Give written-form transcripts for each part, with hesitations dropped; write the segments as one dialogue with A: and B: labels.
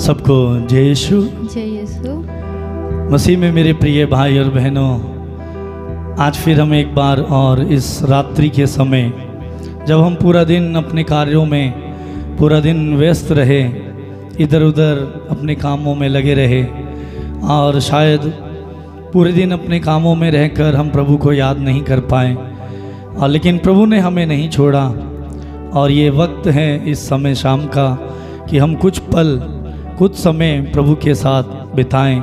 A: सबको जय यीशु।
B: जय यीशु।
A: मसीह में मेरे प्रिय भाई और बहनों, आज फिर हम एक बार और इस रात्रि के समय जब हम पूरा दिन अपने कार्यों में पूरा दिन व्यस्त रहे, इधर उधर अपने कामों में लगे रहे और शायद पूरे दिन अपने कामों में रहकर हम प्रभु को याद नहीं कर पाए, और लेकिन प्रभु ने हमें नहीं छोड़ा। और ये वक्त है इस समय शाम का कि हम कुछ पल कुछ समय प्रभु के साथ बिताएं,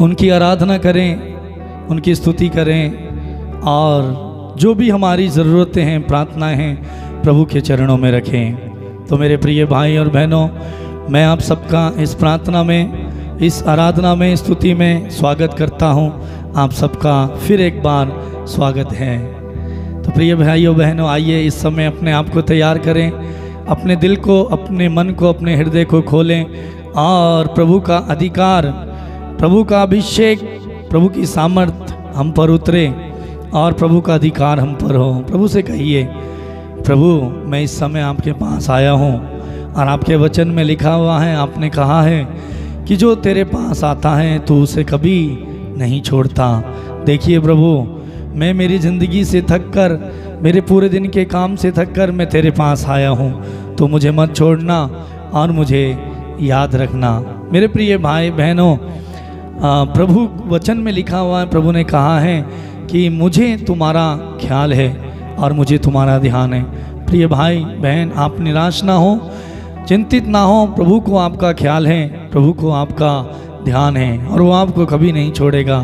A: उनकी आराधना करें, उनकी स्तुति करें और जो भी हमारी ज़रूरतें हैं, प्रार्थनाएं हैं, प्रभु के चरणों में रखें। तो मेरे प्रिय भाई और बहनों, मैं आप सबका इस प्रार्थना में, इस आराधना में, स्तुति में स्वागत करता हूं। आप सबका फिर एक बार स्वागत है। तो प्रिय भाइयों बहनों, आइए इस समय अपने आप को तैयार करें, अपने दिल को, अपने मन को, अपने हृदय को खोलें और प्रभु का अधिकार, प्रभु का अभिषेक, प्रभु की सामर्थ हम पर उतरे और प्रभु का अधिकार हम पर हो। प्रभु से कहिए, प्रभु मैं इस समय आपके पास आया हूँ और आपके वचन में लिखा हुआ है, आपने कहा है कि जो तेरे पास आता है तू उसे कभी नहीं छोड़ता। देखिए प्रभु, मैं मेरी ज़िंदगी से थक कर, मेरे पूरे दिन के काम से थक कर मैं तेरे पास आया हूँ, तो मुझे मत छोड़ना और मुझे याद रखना। मेरे प्रिय भाई बहनों, प्रभु वचन में लिखा हुआ है, प्रभु ने कहा है कि मुझे तुम्हारा ख्याल है और मुझे तुम्हारा ध्यान है। प्रिय भाई बहन, आप निराश ना हो, चिंतित ना हो, प्रभु को आपका ख्याल है, प्रभु को आपका ध्यान है और वो आपको कभी नहीं छोड़ेगा,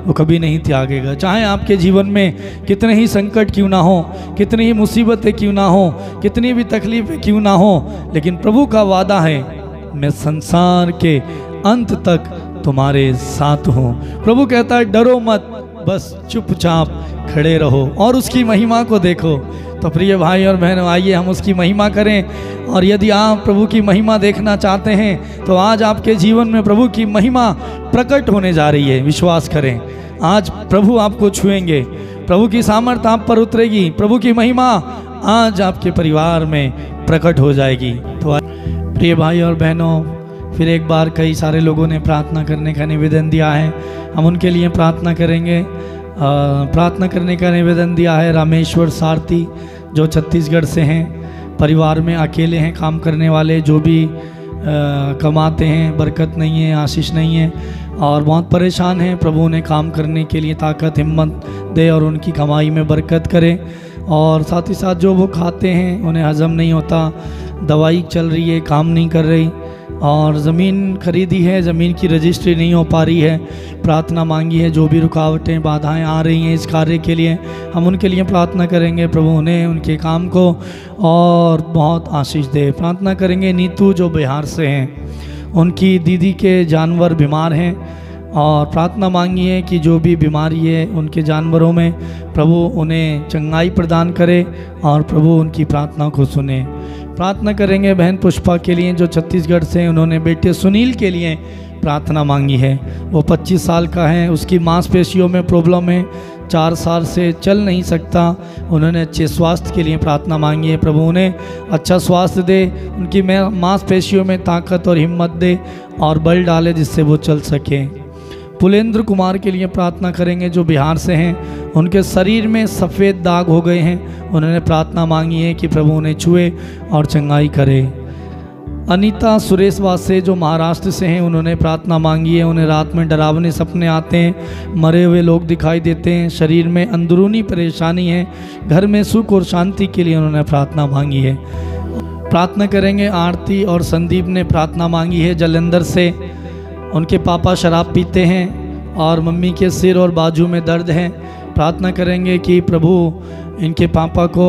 A: वो कभी नहीं त्यागेगा। चाहे आपके जीवन में कितने ही संकट क्यों ना हो, कितनी ही मुसीबतें क्यों ना हो, कितनी भी तकलीफें क्यों ना हो, लेकिन प्रभु का वादा है, मैं संसार के अंत तक तुम्हारे साथ हूँ। प्रभु कहता है डरो मत, बस चुपचाप खड़े रहो और उसकी महिमा को देखो। तो प्रिय भाई और बहनों, आइए हम उसकी महिमा करें। और यदि आप प्रभु की महिमा देखना चाहते हैं तो आज आपके जीवन में प्रभु की महिमा प्रकट होने जा रही है। विश्वास करें, आज प्रभु आपको छुएंगे, प्रभु की सामर्थ आप पर उतरेगी, प्रभु की महिमा आज आपके परिवार में प्रकट हो जाएगी। तो प्रिय भाई और बहनों, फिर एक बार कई सारे लोगों ने प्रार्थना करने का निवेदन दिया है, हम उनके लिए प्रार्थना करेंगे। प्रार्थना करने का निवेदन दिया है रामेश्वर सारथी, जो छत्तीसगढ़ से हैं, परिवार में अकेले हैं, काम करने वाले, जो भी कमाते हैं, बरकत नहीं है, आशीष नहीं है और बहुत परेशान हैं। प्रभु उन्हें काम करने के लिए ताकत, हिम्मत दे और उनकी कमाई में बरकत करे। और साथ ही साथ जो वो खाते हैं उन्हें हजम नहीं होता, दवाई चल रही है, काम नहीं कर रही, और ज़मीन खरीदी है, ज़मीन की रजिस्ट्री नहीं हो पा रही है, प्रार्थना मांगी है। जो भी रुकावटें, बाधाएं आ रही हैं इस कार्य के लिए, हम उनके लिए प्रार्थना करेंगे। प्रभु उन्हें, उनके काम को और बहुत आशीष दे। प्रार्थना करेंगे नीतू, जो बिहार से हैं, उनकी दीदी के जानवर बीमार हैं और प्रार्थना मांगी है कि जो भी बीमारी है उनके जानवरों में, प्रभु उन्हें चंगाई प्रदान करे और प्रभु उनकी प्रार्थना को सुने। प्रार्थना करेंगे बहन पुष्पा के लिए, जो छत्तीसगढ़ से, उन्होंने बेटे सुनील के लिए प्रार्थना मांगी है। वो 25 साल का है, उसकी मांसपेशियों में प्रॉब्लम है, 4 साल से चल नहीं सकता। उन्होंने अच्छे स्वास्थ्य के लिए प्रार्थना मांगी है। प्रभु उन्हें अच्छा स्वास्थ्य दे, उनकी मांसपेशियों में ताकत और हिम्मत दे और बल डाले जिससे वो चल सके। पुलेंद्र कुमार के लिए प्रार्थना करेंगे, जो बिहार से हैं, उनके शरीर में सफ़ेद दाग हो गए हैं, उन्होंने प्रार्थना मांगी है कि प्रभु उन्हें छुए और चंगाई करे। अनीता सुरेश वासे, जो महाराष्ट्र से हैं, उन्होंने प्रार्थना मांगी है। उन्हें रात में डरावने सपने आते हैं, मरे हुए लोग दिखाई देते हैं, शरीर में अंदरूनी परेशानी है, घर में सुख और शांति के लिए उन्होंने प्रार्थना मांगी है। प्रार्थना करेंगे आरती और संदीप ने प्रार्थना मांगी है जालंधर से। उनके पापा शराब पीते हैं और मम्मी के सिर और बाजू में दर्द है। प्रार्थना करेंगे कि प्रभु इनके पापा को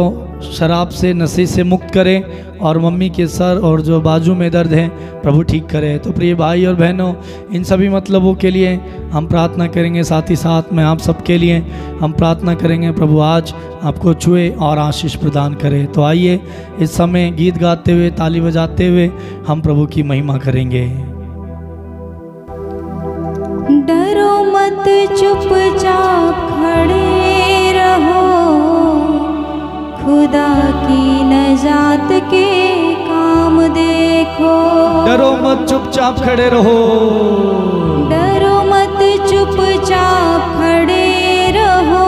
A: शराब से, नशे से मुक्त करे और मम्मी के सर और जो बाजू में दर्द है प्रभु ठीक करे। तो प्रिय भाई और बहनों, इन सभी मतलबों के लिए हम प्रार्थना करेंगे। साथ ही साथ में आप सबके लिए हम प्रार्थना करेंगे, प्रभु आज आपको छुए और आशीष प्रदान करे। तो आइए इस समय गीत गाते हुए, ताली बजाते हुए हम प्रभु की महिमा करेंगे।
B: डरो मत, चुपचाप खड़े रहो, खुदा की नजात के काम देखो।
A: डरो मत चुपचाप खड़े रहो,
B: डरो मत चुपचाप खड़े रहो,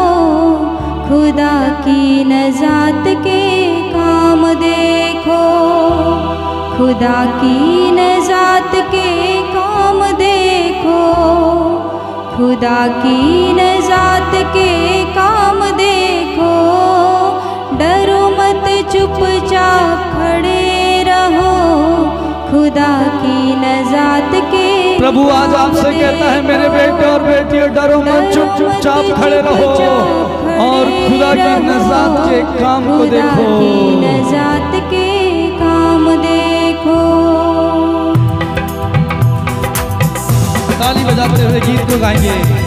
B: खुदा की नजात के काम देखो, खुदा की नजात के काम देखो, खुदा की नजात के काम देखो। डरो मत चुपचाप खड़े रहो, खुदा की नजात के
A: प्रभु आज आपसे कहता है मेरे बेटे और बेटियों, डरो मत चुपचाप खड़े रहो और खुदा की नजात के काम को देखो,
B: खुदा की नजात के काम देखो।
A: ताली बजाते हुए गीत को गाएंगे।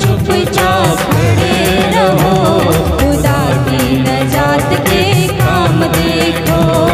B: चुपचाप खड़े रहो, खुदा की नजात के काम देखो।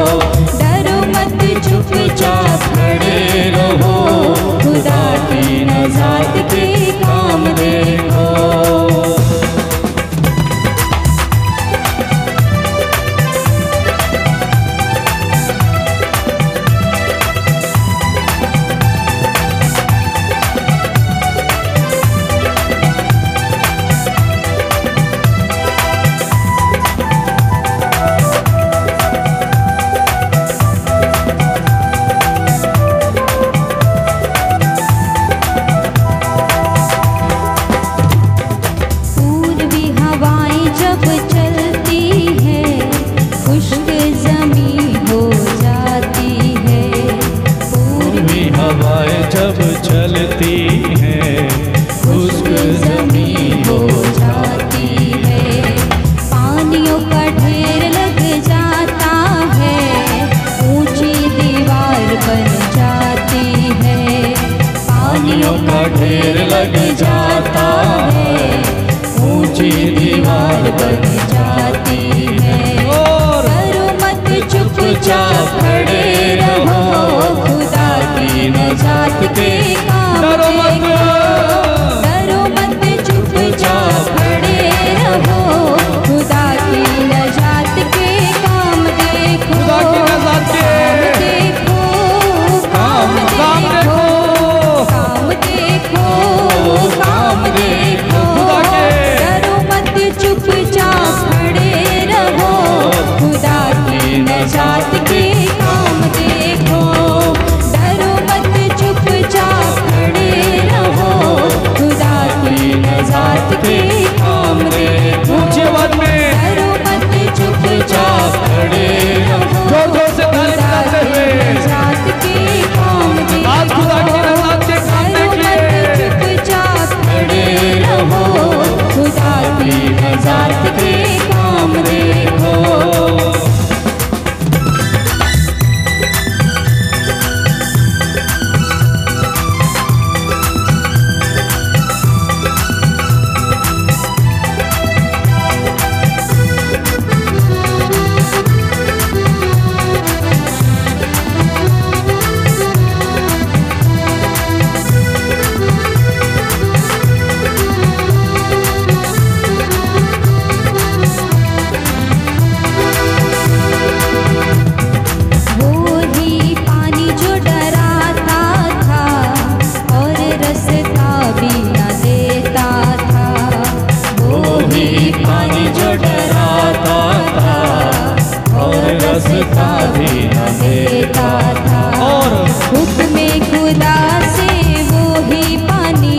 A: रास्ता भी न देता था।
B: और हुक्म खुदा से वो ही पानी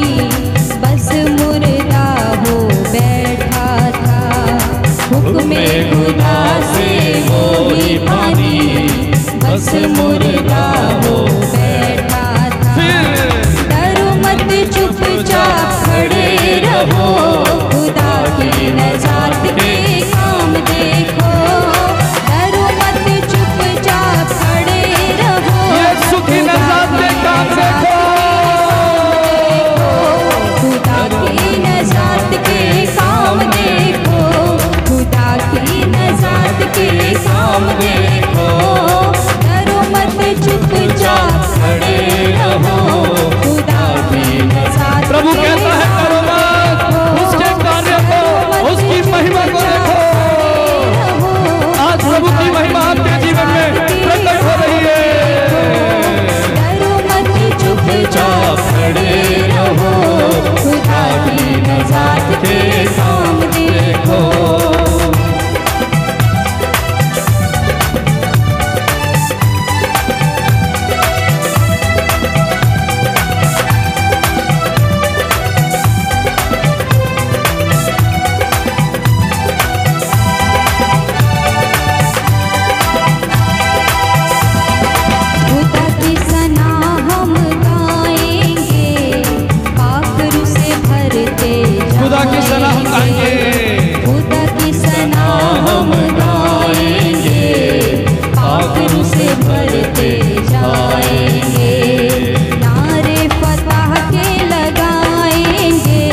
B: बस मुर्दा हो बैठा था। हुक्म खुदा से वो ही पानी बस मुर्दा हो बैठा था। डरो मत चुपचाप खड़े रहो, खुदा की नजात के काम देखो। डरो मत चुपचाप खड़े रहो,
A: यीशु की नजात के काम देखो।
B: खुदा की नजात के काम देखो, खुदा की नजात के काम देखो। डरो मत चुपचाप खड़े रहो, खुदा की नजात।
A: प्रभु कहता है करो मत, उसके कार्य को, उसकी महिमा को देखो। आज प्रभु की महिमा आपके जीवन में प्रकट हो रही है।
B: डरो मत चुपचाप खड़े रहो, खुदा की नजात के काम देखो। खुदा की सना हम गाएंगे, पाखरू से भरते
A: खुदा की सना हम गाएंगे,
B: खुदा की सना हम गाएंगे, पाखरू से भरते जाएंगे। नारे फतह के लगाएंगे,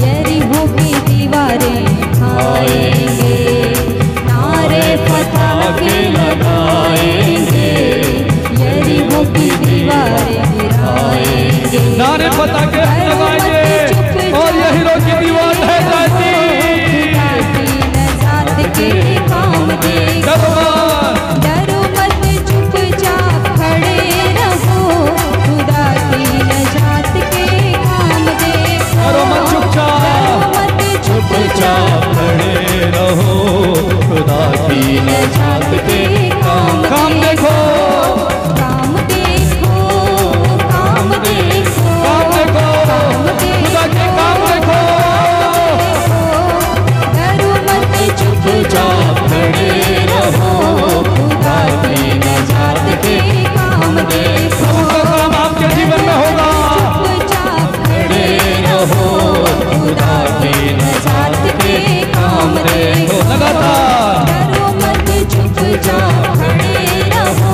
B: यरीहो की दीवारें खाएंगे। नारे फतह के लगाएंगे, यरीहो की दीवारें गिराएंगे।
A: नारे फतह के हम लगाएंगे और यहीरो की दीवार ढह जाएगी।
B: खुदा की नजात के काम देखो। डरो मत चुपचाप खड़े रहो, खुदा की नजात के काम देखो।
A: डरो मत चुपचाप,
B: डरो मत
A: चुपचाप खड़े रहो, खुदा की नजात के काम देखो।
B: काम देखो, काम देखो,
A: काम देखो, खुदा के काम देखो।
B: डरो मत चुपचाप खड़े रहो, खुदा की नजात के काम देखो।
A: प्रभु का काम आपके जीवन में होगा।
B: चुपचाप खड़े रहो, खुदा की नजात के काम देखो।
A: लगातार
B: डरो मत चुपचाप खड़े रहो,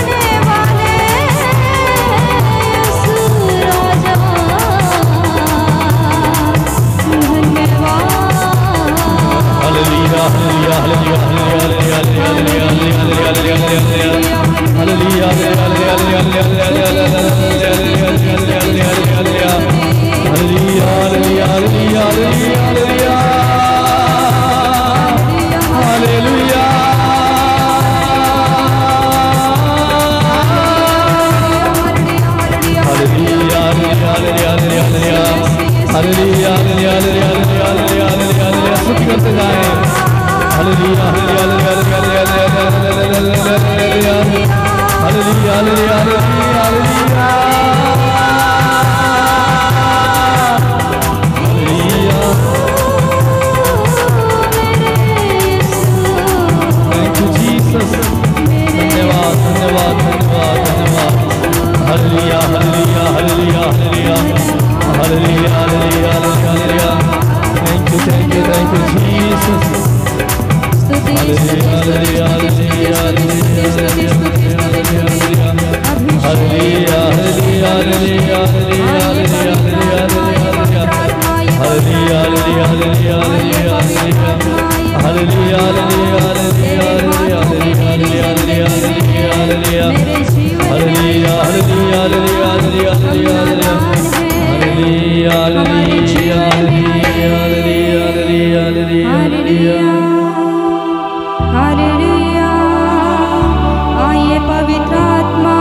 B: आइए पवित्र आत्मा,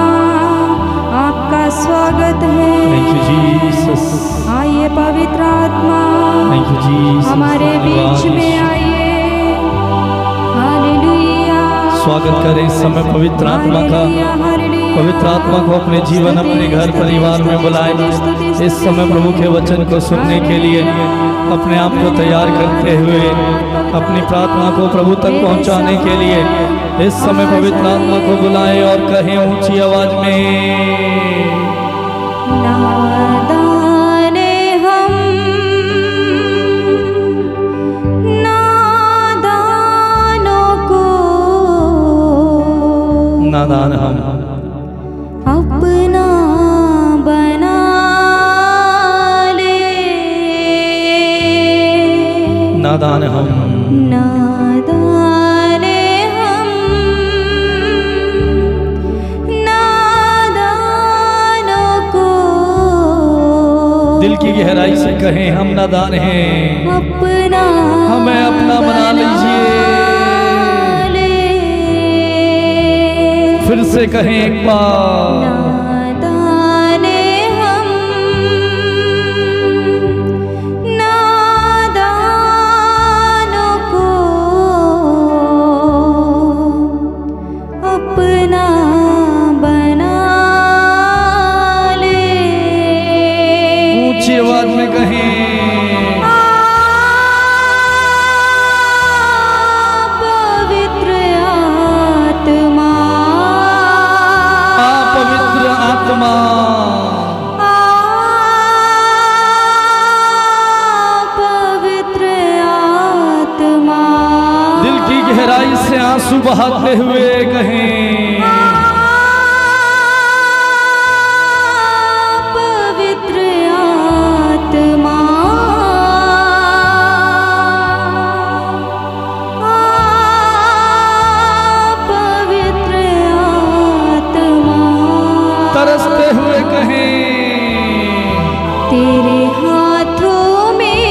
B: आपका स्वागत है। आइए पवित्र आत्मा, हमारे बीच में आइए। हालेलुया।
A: स्वागत करें इस समय पवित्र आत्मा का। पवित्र आत्मा को अपने जीवन, अपने घर परिवार में बुलाएं। इस समय प्रभु के वचन को सुनने के लिए अपने आप को तैयार करते हुए अपनी प्रार्थना को प्रभु तक पहुंचाने के लिए इस समय पवित्र आत्मा को बुलाएं और कहें ऊंची आवाज में, नादान हम
B: अपना बना ले।
A: नादान हम
B: नादान हम नादानों को
A: दिल की गहराई से कहें, हम नादान हैं,
B: अपना
A: हमें अपना बना लीजिए। फिर से कहें एक बार,
B: नादाने हम नादानों को अपना बना ले।
A: ऊंची आवाज में कहें, गहराई से आंसू बहाते हुए कहें,
B: पवित्र आत्मा, पवित्र आत्मा।
A: तरसते हुए कहें,
B: तेरे हाथों में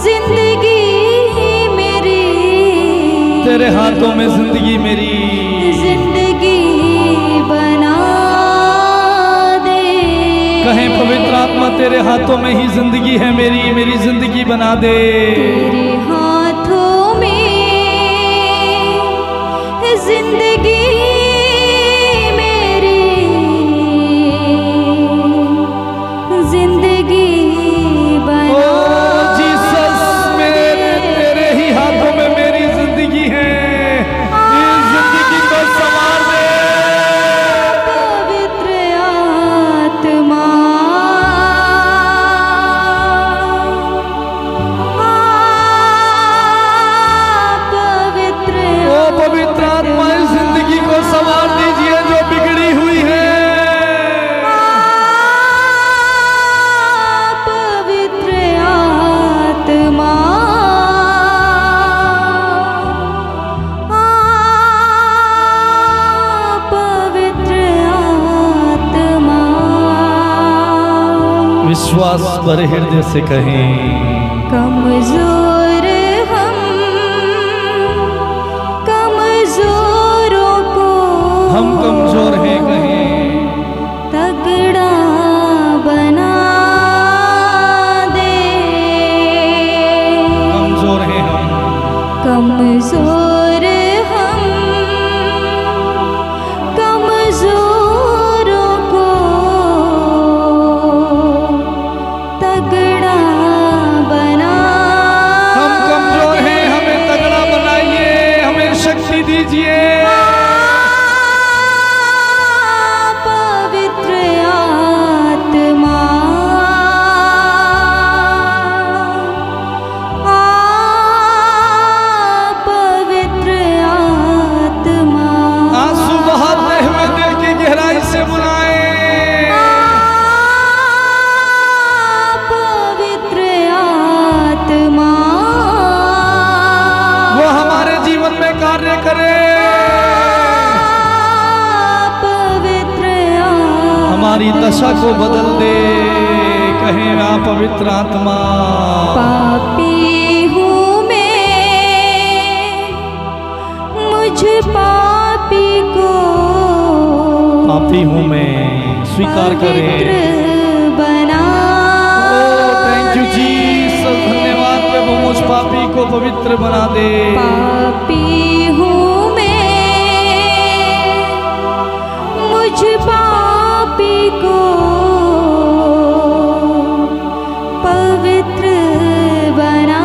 B: जिंदगी,
A: तेरे हाथों में जिंदगी मेरी,
B: जिंदगी बना दे।
A: कहें पवित्र आत्मा, तेरे हाथों में ही जिंदगी है मेरी, मेरी जिंदगी बना दे।
B: तेरे हाथों में जिंदगी मेरी, जिंदगी बना।
A: ओ जीसस, तेरे ही हाथों में मेरी जिंदगी है, इस जिंदगी को संवार दे।
B: पवित्र आत्मा,
A: विश्वास भरे हृदय से कहें,
B: कमजोर हम कमजोरों को
A: हम कमजोर हैं कहें,
B: तगड़ा बना दे।
A: कमजोर हैं हम,
B: कमजोर हम कमजोरों को तगड़ा बना।
A: हम कमजोर हैं, हमें तगड़ा बनाइए, हमें शक्ति दीजिए।
B: पवित्र आत्मा पवित्र आत्मा
A: आंसू बहाते हुए दिल की गहराई से बुलाए।
B: पवित्र आत्मा
A: वो हमारे जीवन में कार्य करे,
B: पवित्र
A: हमारी दशा को बदल दे। कहें आ पवित्र आत्मा।
B: पापी हूँ मैं, मुझ पापी को
A: पापी हूँ मैं, स्वीकार करें।
B: पवित्र बना।
A: थैंक यू जीसस, धन्यवाद प्रभु, मुझ पापी को पवित्र बना दे।
B: पापी हूँ मैं, मुझ पापी को पवित्र बना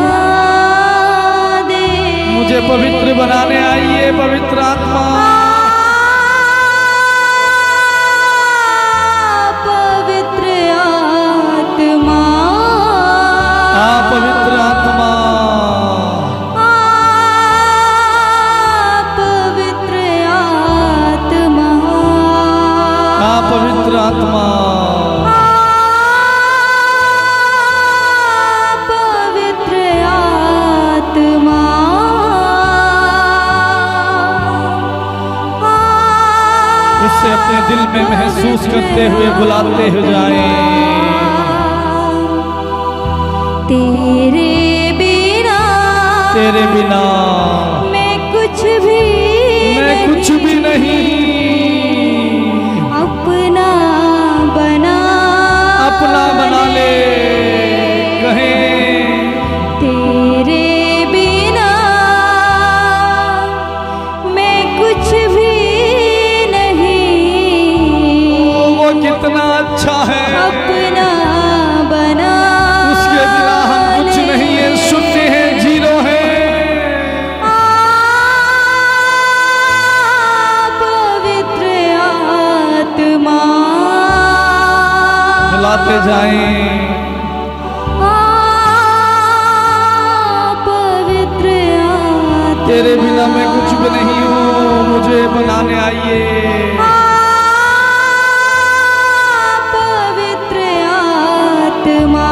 B: दे।
A: मुझे पवित्र बनाने आइए पवित्र आत्मा।
B: पवित्र आत्मा
A: आ पवित्र आत्मा,
B: पवित्र आत्मा
A: आ पवित्र आत्मा।
B: पवित्र आत्मा
A: उससे अपने दिल में महसूस करते हुए बुलाते हुए जाएं।
B: तेरे बिना
A: तेरे बिना
B: मैं कुछ भी
A: नहीं,
B: अपना बना
A: ले। कहें
B: तेरे बिना मैं कुछ भी नहीं,
A: वो कितना अच्छा है,
B: अपना बना।
A: उसके बिना हम कुछ नहीं है, शून्य है, जीरो है।
B: पवित्र आत्मा
A: बुलाते जाएं।
B: पवित्र आत्मा
A: तेरे बिना मैं कुछ भी नहीं हूँ, मुझे बनाने आइए।
B: पवित्र आत्मा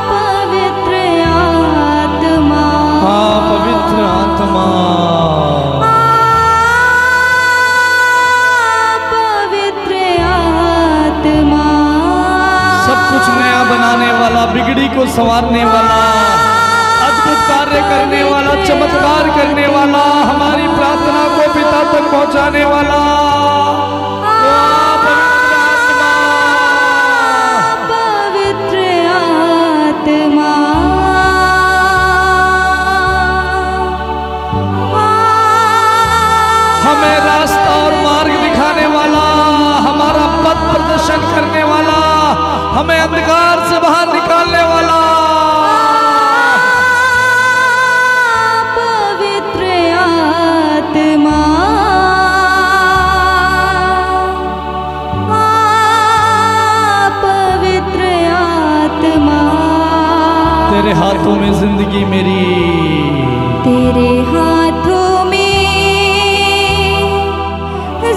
B: पवित्र आत्मा
A: हाँ पवित्र आत्मा,
B: पवित्र आत्मा
A: सब कुछ नया बनाने वाला, बिगड़ी को संवारने वाला, अद्भुत कार्य करने वाला, चमत्कार करने वाला, हमारी प्रार्थना को पिता तक पहुंचाने वाला।
B: पवित्र आत्मा
A: हमें रास्ता और मार्ग दिखाने वाला, हमारा पथ प्रदर्शन करने वाला, हमें अंधकार से बाहर निकालने वाला।
B: पवित्र आत्मा पवित्र आत्मा
A: तेरे हाथों में जिंदगी मेरी,
B: तेरे हाथों में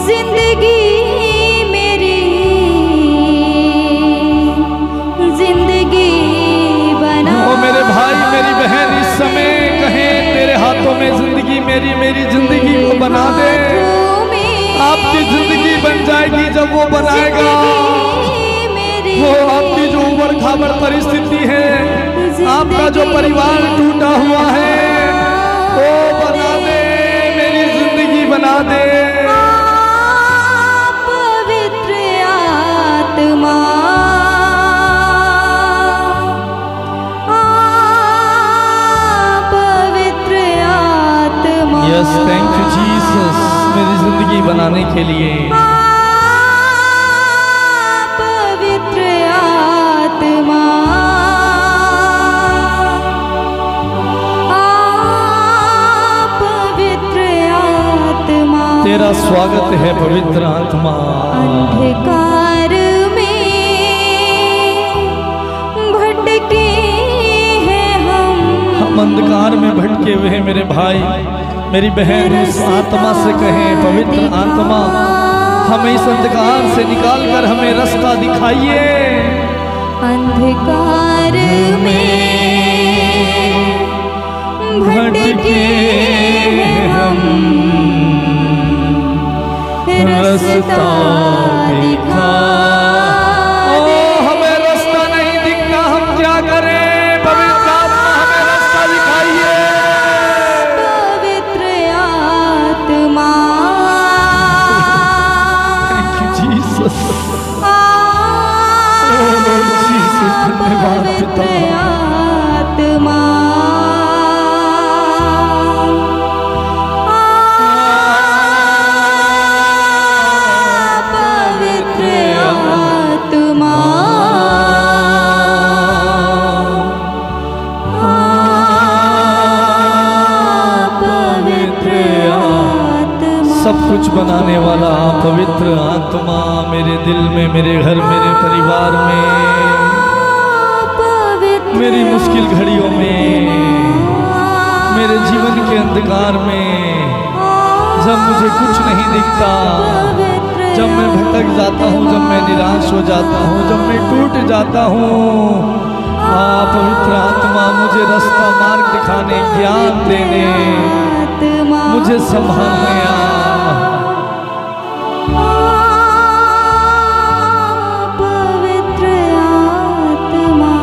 B: जिंदगी मेरी, जिंदगी बना।
A: ओ मेरे भाई मेरी बहन इस समय कहें, तेरे हाथों में जिंदगी मेरी, मेरी जिंदगी को बना दे। आपकी जिंदगी बन जाएगी जब वो बनाएगा। वो आपकी जो उबड़ खाबड़ परिस्थिति है, आपका जो परिवार टूटा हुआ है, वो बना दे, मेरी जिंदगी बना दे।
B: पवित्र आत्मा, पवित्र आत्मा।
A: यस, थैंक यू जीसस, मेरी जिंदगी बनाने के लिए।
B: पवित्र आत्मा, पवित्र आत्मा।
A: तेरा स्वागत है पवित्र आत्मा।
B: अंधकार में भटके हैं हम
A: अंधकार में भटके हुए हैं मेरे भाई मेरी बहन, उस आत्मा से कहें, पवित्र आत्मा हमें इस अंधकार से निकाल कर हमें रास्ता दिखाइए।
B: अंधकार में भटके हैं हम, रास्ता दिखा।
A: ओ हमें रास्ता नहीं दिखता, हम क्या करें? पवित्र आत्मा हमें रास्ता दिखाइए।
B: पवित्र आत्मा,
A: thank you Jesus. O Lord Jesus, धन्यवाद पिता।
B: आत्मा, पवित्र आत्मा, पवित्र आत्मा।
A: सब कुछ बनाने वाला पवित्र आत्मा मेरे दिल में, मेरे घर, मेरे परिवार में, मेरी मुश्किल घड़ियों में, मेरे जीवन के अंधकार में, जब मुझे कुछ नहीं दिखता, जब मैं भटक जाता हूँ, जब मैं निराश हो जाता हूँ, जब मैं टूट जाता हूँ, पवित्र आत्मा मुझे रास्ता मार्ग दिखाने, ज्ञान देने, मुझे संभालने आ।
B: पवित्र आत्मा,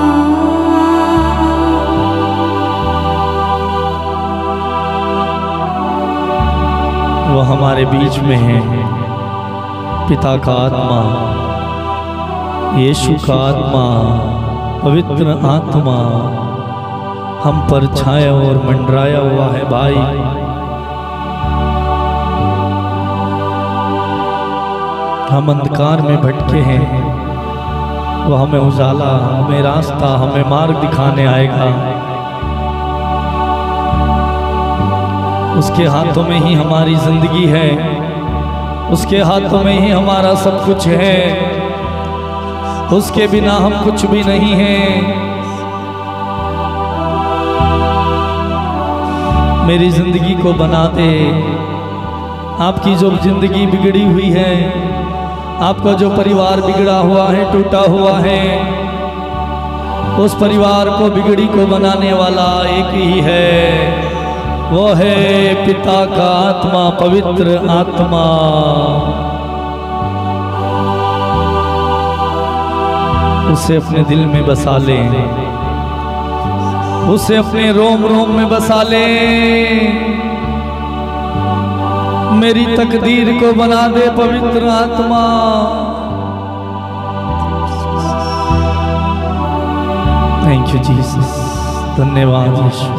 A: वो हमारे बीच में है, पिता का आत्मा, यीशु का आत्मा, पवित्र आत्मा हम पर छाया और मंडराया हुआ है भाई। हम अंधकार में भटके हैं, वो हमें उजाला, हमें रास्ता, हमें मार्ग दिखाने आएगा। उसके हाथों में ही हमारी जिंदगी है, उसके हाथों में ही हमारा सब कुछ है, उसके बिना हम कुछ भी नहीं हैं। मेरी जिंदगी को बना दे। आपकी जो जिंदगी बिगड़ी हुई है, आपका जो परिवार बिगड़ा हुआ है, टूटा हुआ है, उस परिवार को, बिगड़ी को बनाने वाला एक ही है, वो है पिता का आत्मा, पवित्र आत्मा। उसे अपने दिल में बसा लें, उसे अपने रोम रोम में बसा लें। मेरी तकदीर को बना दे पवित्र आत्मा। थैंक यू जीसस, धन्यवाद यीशु।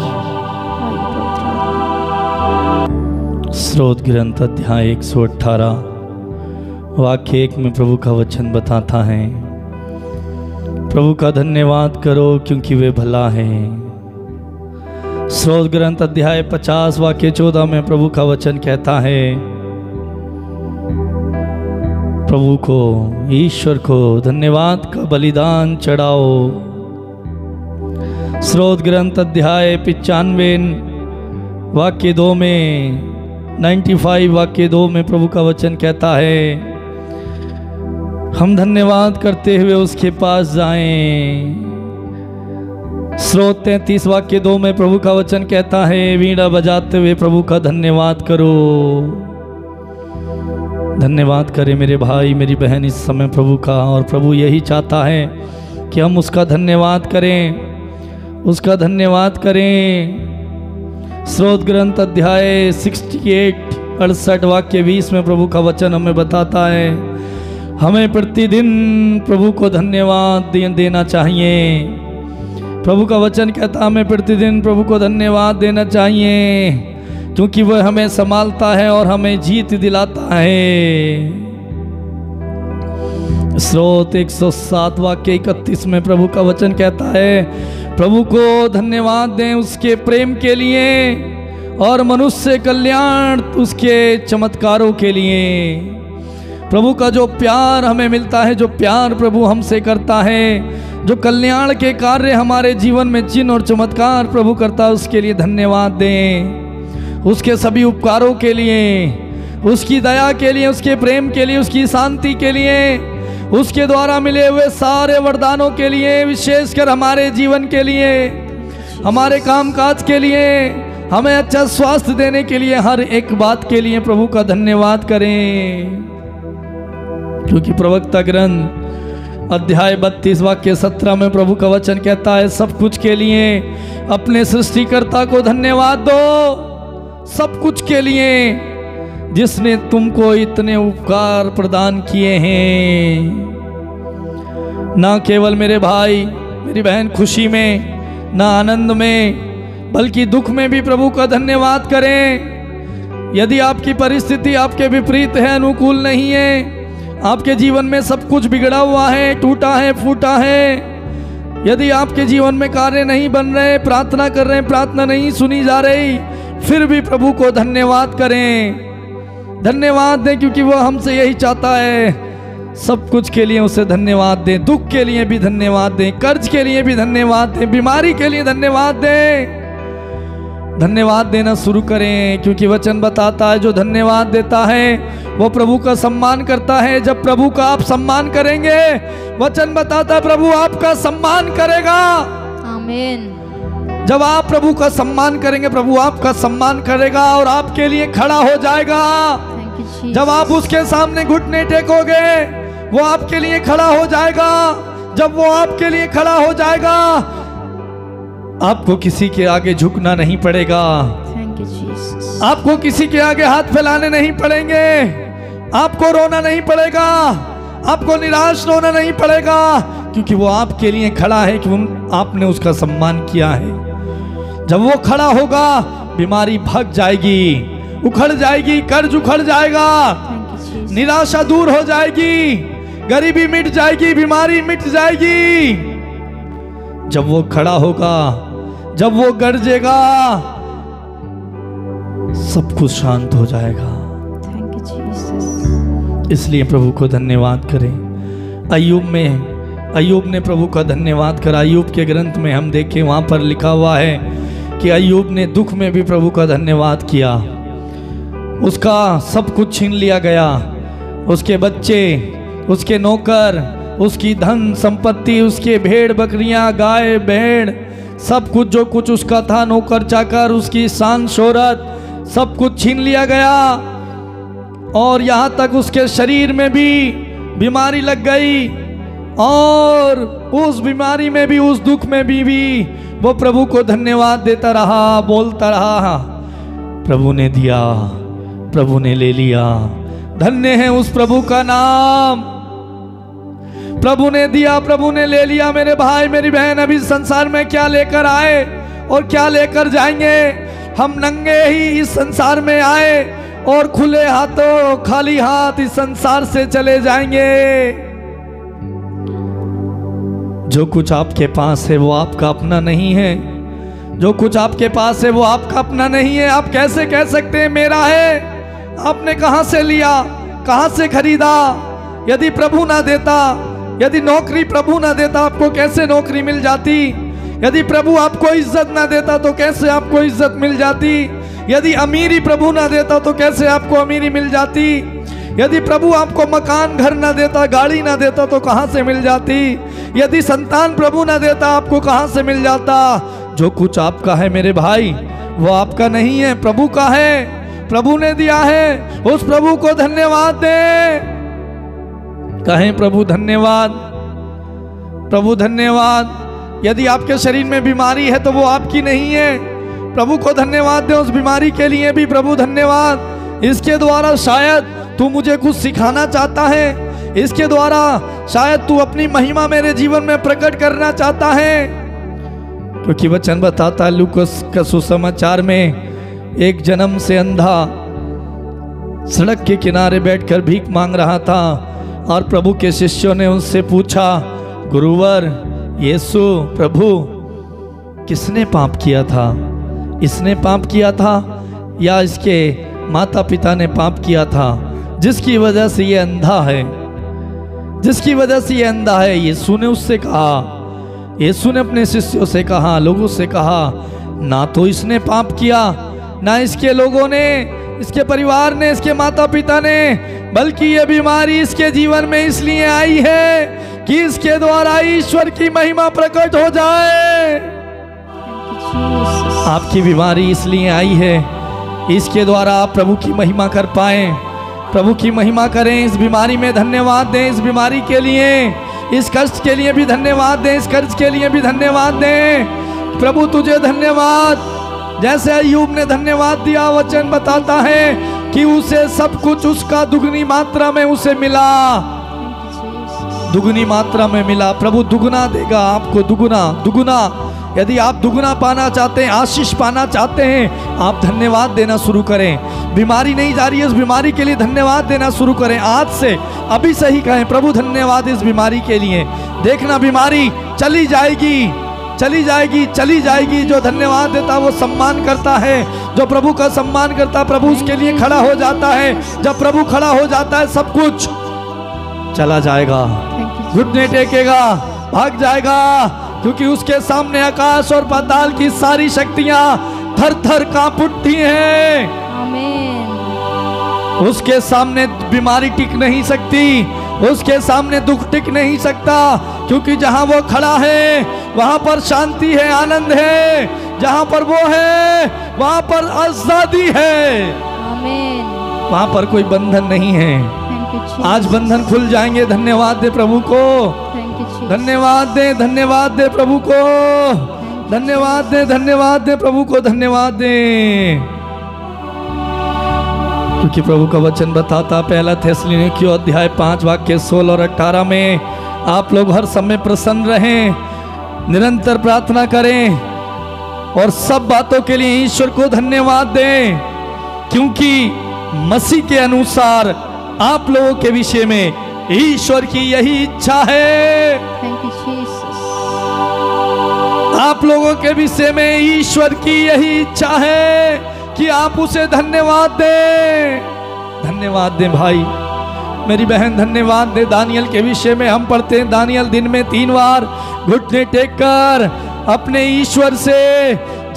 A: स्रोत ग्रंथ अध्याय 118 वाक्य 1 में प्रभु का वचन बताता है, प्रभु का धन्यवाद करो क्योंकि वे भला है। स्रोत ग्रंथ अध्याय 50 वाक्य 14 में प्रभु का वचन कहता है, प्रभु को, ईश्वर को धन्यवाद का बलिदान चढ़ाओ। स्रोत ग्रंथ अध्याय 95 वाक्य 2 में, 95 वाक्य 2 में प्रभु का वचन कहता है, हम धन्यवाद करते हुए उसके पास जाएं। स्रोत 33 वाक्य 2 में प्रभु का वचन कहता है, वीणा बजाते हुए प्रभु का धन्यवाद करो। धन्यवाद करें मेरे भाई मेरी बहन इस समय प्रभु का, और प्रभु यही चाहता है कि हम उसका धन्यवाद करें, उसका धन्यवाद करें। स्रोत ग्रंथ अध्याय 68 वाक्य 20 में प्रभु का वचन हमें बताता है हमें प्रतिदिन प्रभु को धन्यवाद देना चाहिए। प्रभु का वचन कहता है हमें प्रतिदिन प्रभु को धन्यवाद देना चाहिए, क्योंकि वह हमें संभालता है और हमें जीत दिलाता है। स्रोत 107 वाक्य 31 में प्रभु का वचन कहता है प्रभु को धन्यवाद दें उसके प्रेम के लिए और मनुष्य कल्याण उसके चमत्कारों के लिए। प्रभु का जो प्यार हमें मिलता है, जो प्यार प्रभु हमसे करता है, जो कल्याण के कार्य हमारे जीवन में चिन्ह और चमत्कार प्रभु करता है, उसके लिए धन्यवाद दें। उसके सभी उपकारों के लिए, उसकी दया के लिए, उसके प्रेम के लिए, उसकी शांति के लिए, उसके द्वारा मिले हुए सारे वरदानों के लिए, विशेषकर हमारे जीवन के लिए, हमारे कामकाज के लिए, हमें अच्छा स्वास्थ्य देने के लिए, हर एक बात के लिए प्रभु का धन्यवाद करें। क्योंकि प्रवक्ता ग्रंथ अध्याय 32 वाक्य 17 में प्रभु का वचन कहता है सब कुछ के लिए अपने सृष्टिकर्ता को धन्यवाद दो, सब कुछ के लिए जिसने तुमको इतने उपकार प्रदान किए हैं। ना केवल मेरे भाई मेरी बहन खुशी में, ना आनंद में, बल्कि दुख में भी प्रभु का धन्यवाद करें। यदि आपकी परिस्थिति आपके विपरीत है, अनुकूल नहीं है, आपके जीवन में सब कुछ बिगड़ा हुआ है, टूटा है, फूटा है, यदि आपके जीवन में कार्य नहीं बन रहे, प्रार्थना कर रहे हैं, प्रार्थना नहीं सुनी जा रही, फिर भी प्रभु को धन्यवाद करें, धन्यवाद दें, क्योंकि वो हमसे यही चाहता है। सब कुछ के लिए उसे धन्यवाद दें, दुख के लिए भी धन्यवाद दें, कर्ज के लिए भी धन्यवाद दें, बीमारी के लिए धन्यवाद दें। धन्यवाद देना शुरू करें, क्योंकि वचन बताता है जो धन्यवाद देता है वो प्रभु का सम्मान करता है। जब प्रभु का आप सम्मान करेंगे, वचन बताता है प्रभु आपका सम्मान करेगा।
B: आमीन।
A: जब आप प्रभु का सम्मान करेंगे, प्रभु आपका सम्मान करेगा और आपके लिए खड़ा हो जाएगा। जब आप उसके सामने घुटने टेकोगे, वो आपके लिए खड़ा हो जाएगा। जब वो आपके लिए खड़ा हो जाएगा, आपको किसी के आगे झुकना नहीं पड़ेगा, आपको किसी के आगे हाथ फैलाने नहीं पड़ेंगे, आपको रोना नहीं पड़ेगा, आपको निराश होना नहीं पड़ेगा, क्योंकि वो आपके लिए खड़ा है कि आपने उसका सम्मान किया है। जब वो खड़ा होगा, बीमारी भाग जाएगी, उखड़ जाएगी, कर्ज उखड़ जाएगा, निराशा दूर हो जाएगी, गरीबी मिट जाएगी, बीमारी मिट जाएगी। जब वो खड़ा होगा, जब वो गरजेगा, सब कुछ शांत हो जाएगा। इसलिए प्रभु को धन्यवाद करें। अय्यूब ने प्रभु का धन्यवाद करा। अय्यूब के ग्रंथ में हम देखें, वहाँ पर लिखा हुआ है कि अय्यूब ने दुख में भी प्रभु का धन्यवाद किया। उसका सब कुछ छीन लिया गया, उसके बच्चे, उसके नौकर, उसकी धन संपत्ति, उसके भेड़ बकरियां, गाय भेड़, सब कुछ जो कुछ उसका था, नौकर चाकर, उसकी शान शोहरत, सब कुछ छीन लिया गया। और यहाँ तक उसके शरीर में भी बीमारी लग गई, और उस बीमारी में भी, उस दुख में भी वो प्रभु को धन्यवाद देता रहा, बोलता रहा, प्रभु ने दिया, प्रभु ने ले लिया, धन्य है उस प्रभु का नाम। प्रभु ने दिया, प्रभु ने ले लिया। मेरे भाई मेरी बहन, अभी संसार में क्या लेकर आए और क्या लेकर जाएंगे? हम नंगे ही इस संसार में आए और खुले हाथों, खाली हाथ इस संसार से चले जाएंगे। जो कुछ आपके पास है वो आपका अपना नहीं है, जो कुछ आपके पास है वो आपका अपना नहीं है। आप कैसे कह सकते हैं मेरा है? आपने कहां से लिया, कहां से खरीदा? यदि प्रभु ना देता, यदि नौकरी प्रभु ना देता, आपको कैसे नौकरी मिल जाती? यदि प्रभु आपको इज्जत ना देता तो कैसे आपको इज्जत मिल जाती? यदि अमीरी प्रभु ना देता तो कैसे आपको अमीरी मिल जाती? यदि प्रभु आपको मकान घर ना देता, गाड़ी ना देता तो कहां से मिल जाती? यदि संतान प्रभु ना देता, आपको कहां से मिल जाता? जो कुछ आपका है मेरे भाई, वो आपका नहीं है, प्रभु का है। प्रभु ने दिया है, उस प्रभु को धन्यवाद दें। कहें प्रभु धन्यवाद, प्रभु धन्यवाद। यदि आपके शरीर में बीमारी है तो वो आपकी नहीं है, प्रभु को धन्यवाद दें उस बीमारी के लिए भी। प्रभु धन्यवाद, इसके द्वारा शायद तू मुझे कुछ सिखाना चाहता है, इसके द्वारा शायद तू अपनी महिमा मेरे जीवन में प्रकट करना चाहता है। क्योंकि वचन बताता है लूकास का सुसमाचार में, एक जन्म से अंधा सड़क के किनारे बैठकर भीख मांग रहा था और प्रभु के शिष्यों ने उससे पूछा, गुरुवर यीशु प्रभु, किसने पाप किया था? इसने पाप किया था या इसके माता पिता ने पाप किया था जिसकी वजह से ये अंधा है, जिसकी वजह से ये अंधा है? यीशु ने उससे कहा, यीशु ने अपने शिष्यों से कहा, लोगों से कहा, ना तो इसने पाप किया, ना इसके लोगों ने, इसके परिवार ने, इसके माता पिता ने, बल्कि ये बीमारी इसके जीवन में इसलिए आई है कि इसके द्वारा ईश्वर की महिमा प्रकट हो जाए। आपकी बीमारी इसलिए आई है, इसके द्वारा आप प्रभु की महिमा कर पाएं, प्रभु की महिमा करें। इस बीमारी में धन्यवाद दें, इस बीमारी के लिए, इस कष्ट के लिए भी धन्यवाद दें, इस कर्ज के लिए भी धन्यवाद दें। प्रभु तुझे धन्यवाद। जैसे अय्यूब ने धन्यवाद दिया, वचन बताता है कि उसे सब कुछ उसका दुगनी मात्रा में उसे मिला, दुगनी मात्रा में मिला। प्रभु दुगना देगा आपको, दुगना दुगना। यदि आप दुगना पाना चाहते हैं, आशीष पाना चाहते हैं, आप धन्यवाद देना शुरू करें। बीमारी नहीं जा रही है, उस बीमारी के लिए धन्यवाद देना शुरू करें। आज से अभी से ही कहें, प्रभु धन्यवाद इस बीमारी के लिए। देखना बीमारी चली जाएगी, चली जाएगी, चली जाएगी। जो धन्यवाद देता है वो सम्मान करता है, जो प्रभु का सम्मान करता है प्रभु उसके लिए खड़ा हो जाता है। जब प्रभु खड़ा हो जाता है सब कुछ चला जाएगा, घुटने टेकेगा, भाग जाएगा, क्योंकि उसके सामने आकाश और पाताल की सारी शक्तियां थर थर कांप उठती हैं।
B: आमीन।
A: उसके सामने बीमारी टिक नहीं सकती, उसके सामने दुख टिक नहीं सकता, क्योंकि जहां वो खड़ा है वहां पर शांति है, आनंद है। जहां पर वो है वहां पर आजादी है,
B: आमीन।
A: वहां पर कोई बंधन नहीं है। आज बंधन खुल जाएंगे। धन्यवाद दे प्रभु को, धन्यवाद दे, धन्यवाद दे प्रभु को, धन्यवाद दे, धन्यवाद दे प्रभु को, धन्यवाद दे। क्योंकि प्रभु का वचन बताता, पहला थिस्सलुनीकियों अध्याय 5 वाक्य 16 और 18 में, आप लोग हर समय प्रसन्न रहें, निरंतर प्रार्थना करें और सब बातों के लिए ईश्वर को धन्यवाद दें, क्योंकि मसीह के अनुसार आप लोगों के विषय में ईश्वर की यही इच्छा है। आप लोगों के विषय में ईश्वर की यही इच्छा है कि आप उसे धन्यवाद दें। धन्यवाद दें भाई, मेरी बहन, धन्यवाद दे। दानियल के विषय में हम पढ़ते हैं, दानियल दिन में 3 बार घुटने टेककर अपने ईश्वर से,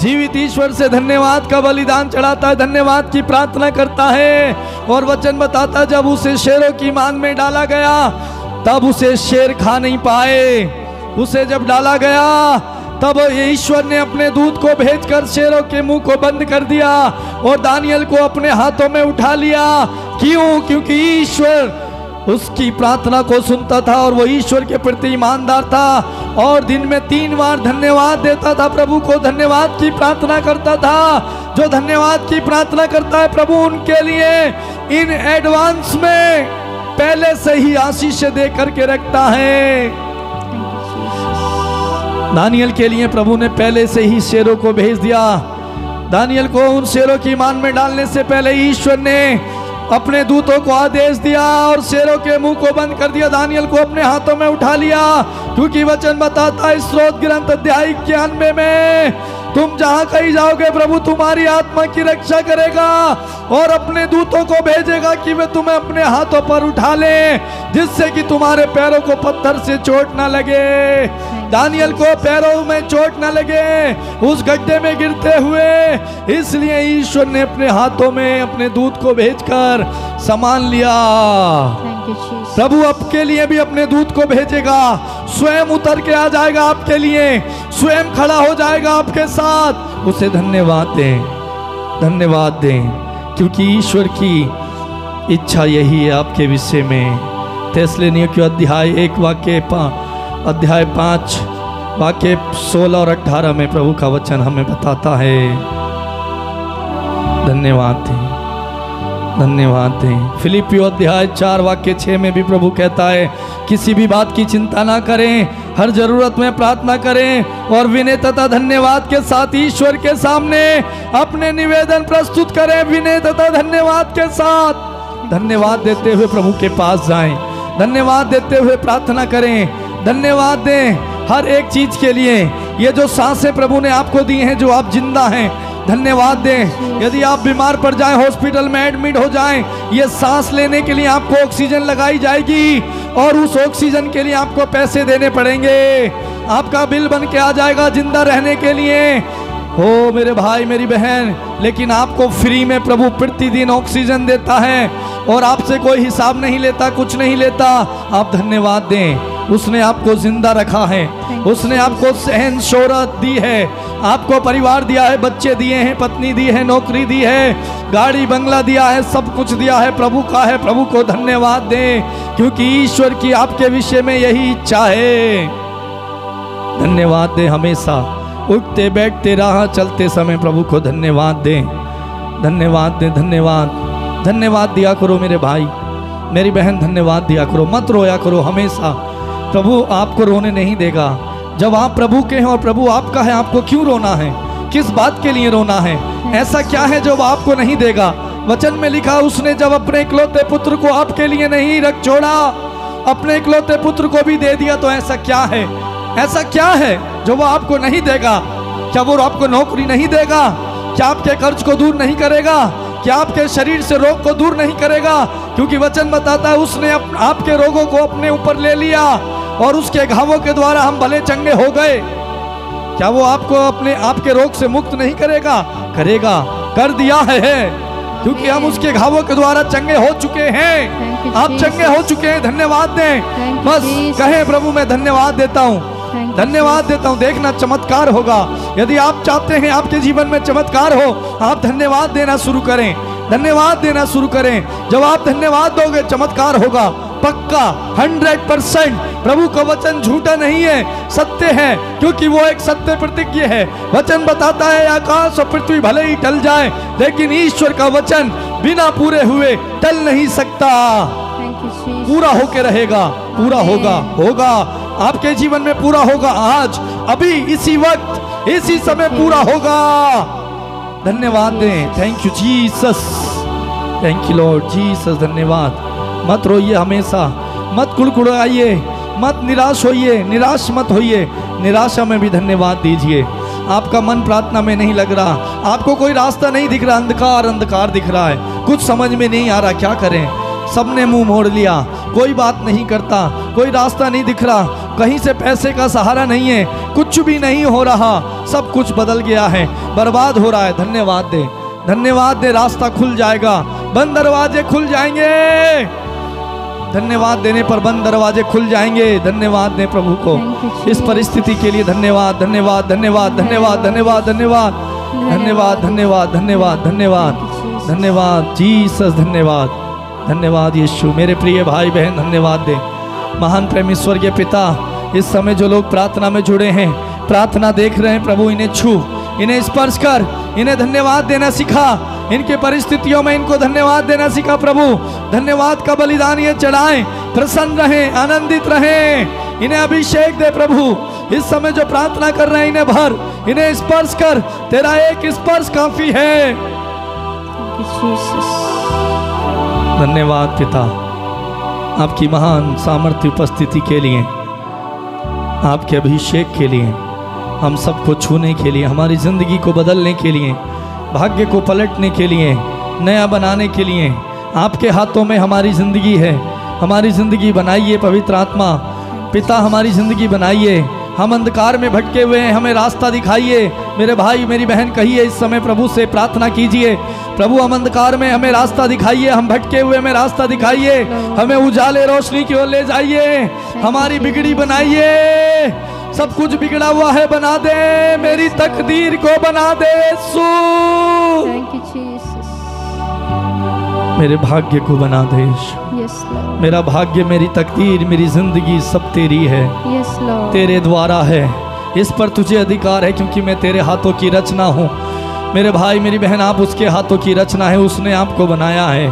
A: जीवित ईश्वर से धन्यवाद का बलिदान चढ़ाता है, धन्यवाद की प्रार्थना करता है। और वचन बताता, जब उसे शेरों की मान में डाला गया तब उसे शेर खा नहीं पाए। उसे जब डाला गया तब ईश्वर ने अपने दूत को भेजकर शेरों के मुंह को बंद कर दिया और दानियल को अपने हाथों में उठा लिया। क्यों? क्योंकि ईश्वर उसकी प्रार्थना को सुनता था और वो ईश्वर के प्रति ईमानदार था और दिन में 3 बार धन्यवाद देता था, प्रभु को धन्यवाद की प्रार्थना करता था। जो धन्यवाद की प्रार्थना करता है, प्रभु उनके लिए इन एडवांस में पहले से ही आशीष दे करके रखता है। दानियल के लिए प्रभु ने पहले से ही शेरों को भेज दिया। दानियल को उन शेरों की मान में डालने से पहले ईश्वर ने अपने दूतों को आदेश दिया और शेरों के मुंह को बंद कर दिया। दानियल को अपने हाथों में उठा लिया, क्योंकि वचन बताता है स्रोत ग्रंथ अध्याय 91 में, तुम जहां कहीं जाओगे प्रभु तुम्हारी आत्मा की रक्षा करेगा और अपने दूतों को भेजेगा कि वे तुम्हें अपने हाथों पर उठा ले, जिससे कि तुम्हारे पैरों को पत्थर से चोट ना लगे। दानियल को पैरों में चोट ना लगे उस गड्ढे में गिरते हुए, इसलिए ईश्वर ने अपने हाथों में अपने दूत को भेजकर संभाल लिया। प्रभु आपके लिए भी अपने दूत को भेजेगा, स्वयं उतर के आ जाएगा आपके लिए, स्वयं खड़ा हो जाएगा आपके साथ। उसे धन्यवाद दें, धन्यवाद दें, क्योंकि ईश्वर की इच्छा यही है आपके विषय में। तेसलोनियों के अध्याय 5 वाक्य 16 और 18 में प्रभु का वचन हमें बताता है। धन्यवाद दें, धन्यवाद दें। फिलिपियों अध्याय 4 वाक्य 6 में भी प्रभु कहता है किसी भी बात की चिंता ना करें, हर जरूरत में प्रार्थना करें और विनय तथा धन्यवाद के साथ ईश्वर के सामने अपने निवेदन प्रस्तुत करें। विनय तथा धन्यवाद के साथ धन्यवाद देते हुए प्रभु के पास जाएं, धन्यवाद देते हुए प्रार्थना करें, धन्यवाद दें हर एक चीज के लिए। ये जो सांसें प्रभु ने आपको दी हैं, जो आप जिंदा हैं, धन्यवाद दें। यदि आप बीमार पड़ जाएं, हॉस्पिटल में एडमिट हो जाएं, ये सांस लेने के लिए आपको ऑक्सीजन लगाई जाएगी और उस ऑक्सीजन के लिए आपको पैसे देने पड़ेंगे। आपका बिल बन के आ जाएगा जिंदा रहने के लिए। हो मेरे भाई मेरी बहन, लेकिन आपको फ्री में प्रभु प्रतिदिन ऑक्सीजन देता है और आपसे कोई हिसाब नहीं लेता, कुछ नहीं लेता। आप धन्यवाद दें, उसने आपको जिंदा रखा है, उसने आपको सहन शोहरत दी है, आपको परिवार दिया है, बच्चे दिए हैं, पत्नी दी है, नौकरी दी है, गाड़ी बंगला दिया है, सब कुछ दिया है, प्रभु का है। प्रभु को धन्यवाद दें, क्योंकि ईश्वर की आपके विषय में यही इच्छा है। धन्यवाद दें हमेशा, उठते बैठते राह चलते समय प्रभु को धन्यवाद दें, धन्यवाद दें। धन्यवाद दिया करो मेरे भाई मेरी बहन, धन्यवाद दिया करो, मत रोया करो हमेशा। प्रभु आपको रोने नहीं देगा। जब आप प्रभु के हैं और प्रभु आपका है, आपको क्यों रोना है? किस बात के लिए रोना है? ऐसा क्या है जो आपको नहीं देगा? वचन में लिखा, उसने जब अपने इकलौते पुत्र को आपके लिए नहीं रख छोड़ा, अपने इकलौते पुत्र को भी दे दिया, तो ऐसा क्या है? ऐसा क्या है जो वो आपको नहीं देगा? क्या वो आपको नौकरी नहीं देगा? क्या आपके कर्ज को दूर नहीं करेगा? क्या आपके शरीर से रोग को दूर नहीं करेगा? क्योंकि वचन बताता है उसने आपके रोगों को अपने ऊपर ले लिया और उसके घावों के द्वारा हम भले चंगे हो गए। क्या वो आपको आपके रोग से मुक्त नहीं करेगा? करेगा, कर दिया है, क्योंकि हम उसके घावों के द्वारा चंगे हो चुके हैं। आप चंगे हो चुके हैं, धन्यवाद दें। बस कहें, प्रभु मैं धन्यवाद देता हूँ, धन्यवाद देता हूँ। देखना चमत्कार होगा। यदि आप चाहते हैं आपके जीवन में चमत्कार हो, आप धन्यवाद देना शुरू करें, धन्यवाद देना शुरू करें। जब आप धन्यवाद दोगे, चमत्कार होगा पक्का, 100%। प्रभु का वचन झूठा नहीं है, सत्य है, क्योंकि वो एक सत्य प्रतिज्ञा है। वचन बताता है आकाश और पृथ्वी भले ही टल जाए, लेकिन ईश्वर का वचन बिना पूरे हुए टल नहीं सकता, पूरा होके रहेगा, पूरा होगा आपके जीवन में, पूरा होगा आज, अभी, इसी वक्त, इसी समय पूरा होगा। धन्यवाद दें। Thank you Jesus, thank you Lord Jesus, धन्यवाद। मत रोइए हमेशा, मत कुड़कुड़ाइए, मत निराश होइए, निराश मत होइए। निराशा में भी धन्यवाद दीजिए। आपका मन प्रार्थना में नहीं लग रहा, आपको कोई रास्ता नहीं दिख रहा, अंधकार दिख रहा है, कुछ समझ में नहीं आ रहा, क्या करें? सबने मुंह मोड़ लिया, कोई बात नहीं करता, कोई रास्ता नहीं दिख रहा, कहीं से पैसे का सहारा नहीं है, कुछ भी नहीं हो रहा, सब कुछ बदल गया है, बर्बाद हो रहा है। धन्यवाद दे, धन्यवाद दे, रास्ता खुल जाएगा, बंद दरवाजे खुल जाएंगे। धन्यवाद देने पर बंद दरवाजे खुल जाएंगे। धन्यवाद दें प्रभु को इस परिस्थिति के लिए। धन्यवाद, धन्यवाद, धन्यवाद, धन्यवाद, धन्यवाद, धन्यवाद, धन्यवाद, धन्यवाद, धन्यवाद, धन्यवाद, धन्यवाद जीसस, धन्यवाद, धन्यवाद यीशु। मेरे प्रिय भाई बहन, धन्यवाद दे। महान प्रेमी स्वर्गीय पिता, इस समय जो लोग प्रार्थना में जुड़े हैं, प्रार्थना देख रहे हैं, प्रभु इन्हें छू, इन्हें स्पर्श कर, इन्हें धन्यवाद देना सिखा, इनके परिस्थितियों में इनको धन्यवाद देना सिखा। प्रभु धन्यवाद का बलिदान ये चढ़ाएं, प्रसन्न रहें, आनंदित रहें, इन्हें अभिषेक दे। प्रभु इस समय जो प्रार्थना कर रहे हैं, इन्हें भर, इन्हें स्पर्श कर, तेरा एक स्पर्श काफी है। धन्यवाद पिता, आपकी महान सामर्थ्य उपस्थिति के लिए, आपके अभिषेक के लिए, हम सबको छूने के लिए, हमारी ज़िंदगी को बदलने के लिए, भाग्य को पलटने के लिए, नया बनाने के लिए आपके हाथों में हमारी ज़िंदगी है। हमारी ज़िंदगी बनाइए पवित्र आत्मा, पिता हमारी ज़िंदगी बनाइए। हम अंधकार में भटके हुए हैं, हमें रास्ता दिखाइए। मेरे भाई मेरी बहन कहिए इस समय प्रभु से प्रार्थना कीजिए, प्रभु हम अंधकार में, हमें रास्ता दिखाइए, हम भटके हुए हमें रास्ता दिखाइए, हमें उजाले रोशनी की ओर ले जाइए, हमारी बिगड़ी बनाइए, सब कुछ बिगड़ा हुआ है बना दे, मेरी तकदीर को बना दे।
B: Thank you, Jesus.
A: मेरे भाग्य को बना दे यीशु।
B: Yes, Lord.
A: मेरा भाग्य, मेरी तकदीर, मेरी जिंदगी सब तेरी है,
B: Yes, Lord.
A: तेरे द्वारा है। इस पर तुझे अधिकार है क्योंकि मैं तेरे हाथों की रचना हूँ। मेरे भाई मेरी बहन, आप उसके हाथों की रचना है, उसने आपको बनाया है।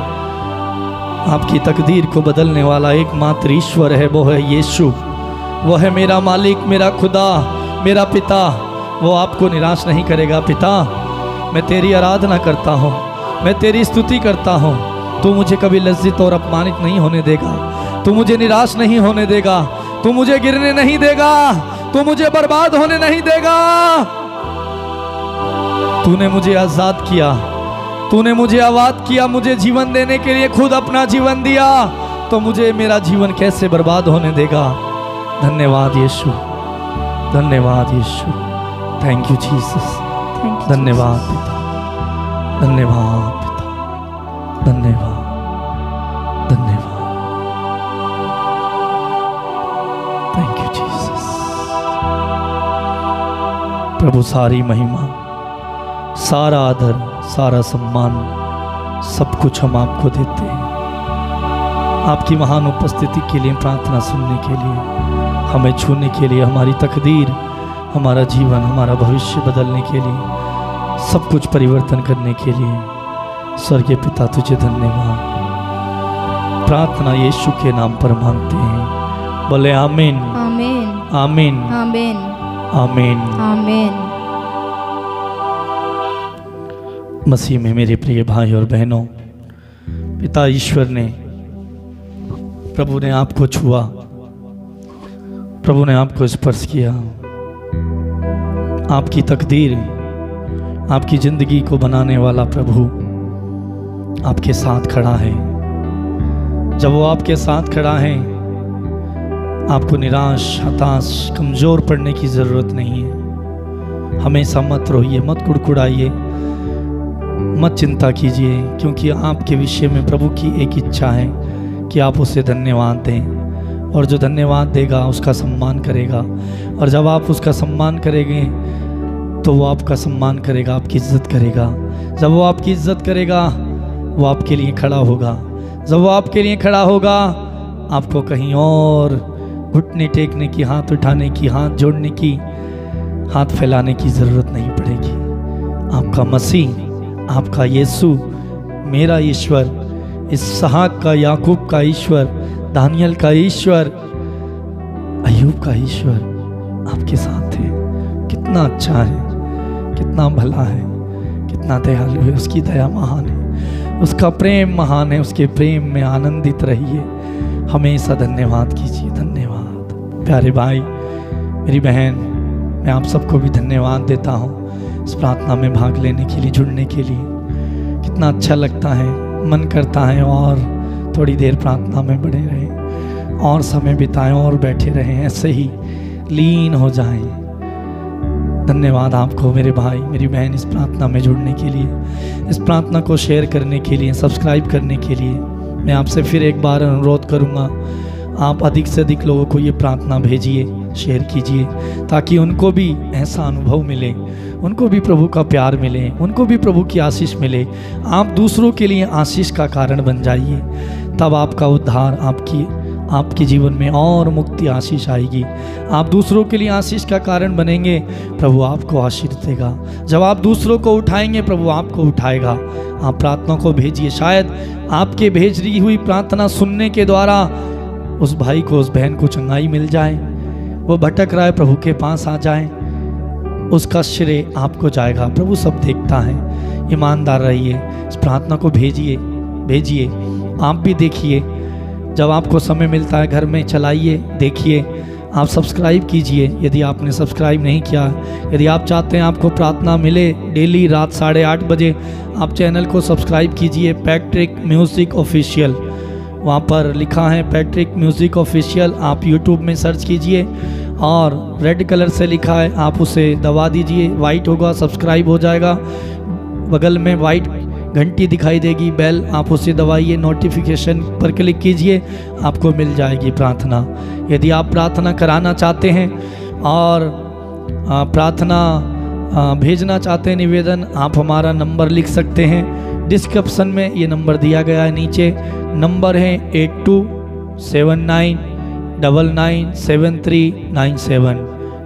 A: आपकी तकदीर को बदलने वाला एकमात्र ईश्वर है, वो है यीशु। वो है मेरा मालिक, मेरा खुदा, मेरा पिता। वो आपको निराश नहीं करेगा। पिता, मैं तेरी आराधना करता हूँ, मैं तेरी स्तुति करता हूँ। तू मुझे कभी लज्जित और अपमानित नहीं होने देगा, तू मुझे निराश नहीं होने देगा, तू मुझे गिरने नहीं देगा, तू मुझे बर्बाद होने नहीं देगा। तूने मुझे आज़ाद किया, तूने मुझे आबाद किया, मुझे जीवन देने के लिए खुद अपना जीवन दिया, तो मुझे मेरा जीवन कैसे बर्बाद होने देगा। धन्यवाद यीशु, धन्यवाद यीशु। Thank you Jesus.
B: Thank you,
A: धन्यवाद
B: Jesus.
A: पिता, धन्यवाद पिता, धन्यवाद, धन्यवाद। Thank you Jesus. प्रभु, सारी महिमा, सारा आदर, सारा सम्मान, सब कुछ हम आपको देते हैं। आपकी महान उपस्थिति के लिए, प्रार्थना सुनने के लिए, हमें छूने के लिए, हमारी तकदीर, हमारा जीवन, हमारा भविष्य बदलने के लिए, सब कुछ परिवर्तन करने के लिए स्वर्गीय पिता तुझे धन्यवाद। प्रार्थना यीशु के नाम पर मांगते हैं, बोले आमीन,
B: Amen.
A: आमीन,
B: Amen.
A: आमीन।
B: Amen.
A: मसीह में मेरे प्रिय भाई और बहनों, पिता ईश्वर ने, प्रभु ने आपको छुआ, प्रभु ने आपको स्पर्श किया। आपकी तकदीर, आपकी जिंदगी को बनाने वाला प्रभु आपके साथ खड़ा है। जब वो आपके साथ खड़ा है, आपको निराश, हताश, कमज़ोर पड़ने की ज़रूरत नहीं है। हमेशा मत रोइए, मत कुड़कुड़ाइए, मत चिंता कीजिए, क्योंकि आपके विषय में प्रभु की एक इच्छा है कि आप उसे धन्यवाद दें, और जो धन्यवाद देगा उसका सम्मान करेगा। और जब आप उसका सम्मान करेंगे तो वो आपका सम्मान करेगा, आपकी इज्जत करेगा। जब वो आपकी इज्जत करेगा, वो आपके लिए खड़ा होगा। जब वो आपके लिए खड़ा होगा, आपको कहीं और घुटने टेकने की, हाथ उठाने की, हाथ जोड़ने की, हाथ फैलाने की ज़रूरत नहीं पड़ेगी। आपका मसीह, आपका यीशु, मेरा ईश्वर, इसहाक का, याकूब का ईश्वर, दानियल का ईश्वर, अय्यूब का ईश्वर आपके साथ है। कितना अच्छा है, कितना भला है, कितना दयालु है। उसकी दया महान है, उसका प्रेम महान है। उसके प्रेम में आनंदित रहिए, हमेशा धन्यवाद कीजिए। धन्यवाद प्यारे भाई, मेरी बहन, मैं आप सबको भी धन्यवाद देता हूँ इस प्रार्थना में भाग लेने के लिए, जुड़ने के लिए। कितना अच्छा लगता है, मन करता है और थोड़ी देर प्रार्थना में बड़े रहें, और समय बिताएं, और बैठे रहें, ऐसे ही लीन हो जाएं। धन्यवाद आपको मेरे भाई, मेरी बहन, इस प्रार्थना में जुड़ने के लिए, इस प्रार्थना को शेयर करने के लिए, सब्सक्राइब करने के लिए। मैं आपसे फिर एक बार अनुरोध करूँगा, आप अधिक से अधिक लोगों को ये प्रार्थना भेजिए, शेयर कीजिए, ताकि उनको भी ऐसा अनुभव मिले, उनको भी प्रभु का प्यार मिले, उनको भी प्रभु की आशीष मिले। आप दूसरों के लिए आशीष का कारण बन जाइए, तब आपका उद्धार, आपके जीवन में और मुक्ति, आशीष आएगी। आप दूसरों के लिए आशीष का कारण बनेंगे, प्रभु आपको आशीष देगा। जब आप दूसरों को उठाएंगे, प्रभु आपको उठाएगा। आप प्रार्थना को भेजिए, शायद आपके भेजी हुई प्रार्थना सुनने के द्वारा उस भाई को, उस बहन को चंगाई मिल जाए, वो भटक रहा है, प्रभु के पास आ जाए, उसका श्रेय आपको जाएगा। प्रभु सब देखता है। ईमानदार रहिए, इस प्रार्थना को भेजिए। आप भी देखिए, जब आपको समय मिलता है घर में चलाइए, देखिए। आप सब्सक्राइब कीजिए यदि आपने सब्सक्राइब नहीं किया। यदि आप चाहते हैं आपको प्रार्थना मिले डेली रात 8:30 बजे, आप चैनल को सब्सक्राइब कीजिए, पैट्रिक म्यूज़िक ऑफिशियल। वहाँ पर लिखा है पैट्रिक म्यूज़िक ऑफिशियल। आप यूट्यूब में सर्च कीजिए और रेड कलर से लिखा है, आप उसे दबा दीजिए, वाइट होगा, सब्सक्राइब हो जाएगा। बगल में वाइट घंटी दिखाई देगी, बेल, आप उसे दबाइए, नोटिफिकेशन पर क्लिक कीजिए, आपको मिल जाएगी प्रार्थना। यदि आप प्रार्थना कराना चाहते हैं और प्रार्थना भेजना चाहते हैं, निवेदन, आप हमारा नंबर लिख सकते हैं डिस्क्रिप्शन में ये नंबर दिया गया है, नीचे नंबर है 8279997397,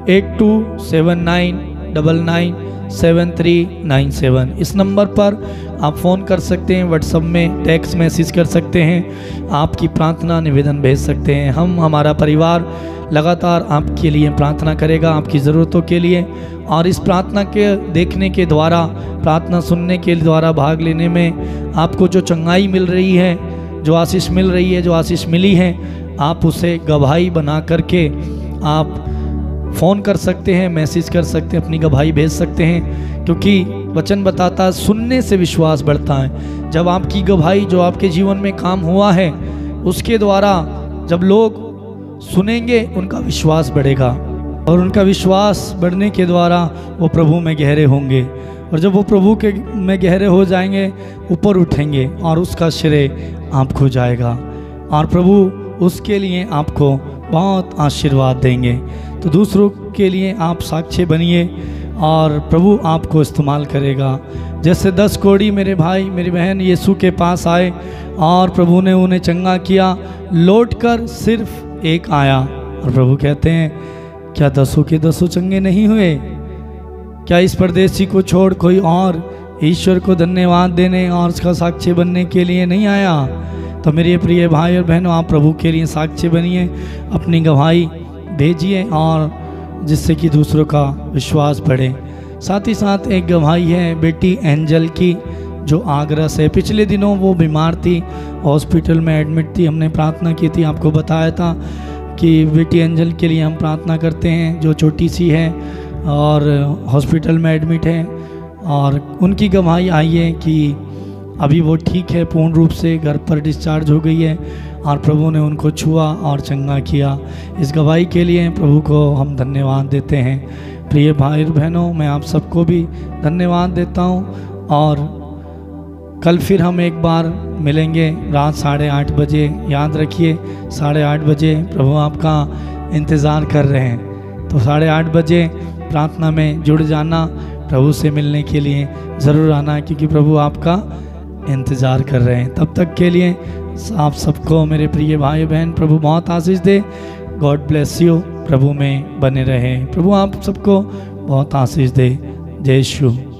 A: 8279997397। इस नंबर पर आप फ़ोन कर सकते हैं, व्हाट्सएप में टेक्स्ट मैसेज कर सकते हैं, आपकी प्रार्थना निवेदन भेज सकते हैं। हमारा परिवार लगातार आपके लिए प्रार्थना करेगा, आपकी ज़रूरतों के लिए। और इस प्रार्थना के देखने के द्वारा, प्रार्थना सुनने के द्वारा भाग लेने में आपको जो चंगाई मिल रही है, जो आशीष मिल रही है, जो आशीष मिली है, आप उसे गवाही बना करके आप फ़ोन कर सकते हैं, मैसेज कर सकते हैं, अपनी गवाही भेज सकते हैं। क्योंकि वचन बताता है सुनने से विश्वास बढ़ता है। जब आपकी गवाही, जो आपके जीवन में काम हुआ है, उसके द्वारा जब लोग सुनेंगे उनका विश्वास बढ़ेगा, और उनका विश्वास बढ़ने के द्वारा वो प्रभु में गहरे होंगे, और जब वो प्रभु के में गहरे हो जाएंगे, ऊपर उठेंगे और उसका श्रेय आपको जाएगा, और प्रभु उसके लिए आपको बहुत आशीर्वाद देंगे। तो दूसरों के लिए आप साक्षी बनिए और प्रभु आपको इस्तेमाल करेगा। जैसे 10 कोढ़ी मेरे भाई मेरी बहन यीशु के पास आए और प्रभु ने उन्हें चंगा किया, लौटकर सिर्फ एक आया, और प्रभु कहते हैं क्या 10 के 10 चंगे नहीं हुए? क्या इस परदेसी को छोड़ कोई और ईश्वर को धन्यवाद देने और उसका साक्षी बनने के लिए नहीं आया? तो मेरे प्रिय भाई और बहनों, आप प्रभु के लिए साक्षी बनिए, अपनी गवाही भेजिए, और जिससे कि दूसरों का विश्वास बढ़े। साथ ही साथ एक गवाही है बेटी एंजल की, जो आगरा से, पिछले दिनों वो बीमार थी, हॉस्पिटल में एडमिट थी। हमने प्रार्थना की थी, आपको बताया था कि बेटी एंजल के लिए हम प्रार्थना करते हैं, जो छोटी सी है और हॉस्पिटल में एडमिट है। और उनकी गवाही आई है कि अभी वो ठीक है, पूर्ण रूप से घर पर डिस्चार्ज हो गई है, और प्रभु ने उनको छुआ और चंगा किया। इस गवाही के लिए प्रभु को हम धन्यवाद देते हैं। प्रिय भाई बहनों, मैं आप सबको भी धन्यवाद देता हूँ, और कल फिर हम एक बार मिलेंगे रात 8:30 बजे। याद रखिए 8:30 बजे प्रभु आपका इंतज़ार कर रहे हैं। तो 8:30 बजे प्रार्थना में जुड़ जाना, प्रभु से मिलने के लिए ज़रूर आना, क्योंकि प्रभु आपका इंतज़ार कर रहे हैं। तब तक के लिए आप सबको मेरे प्रिय भाई बहन प्रभु बहुत आशीष दे। God bless you. प्रभु में बने रहें। प्रभु आप सबको बहुत आशीष दे। जय यीशु।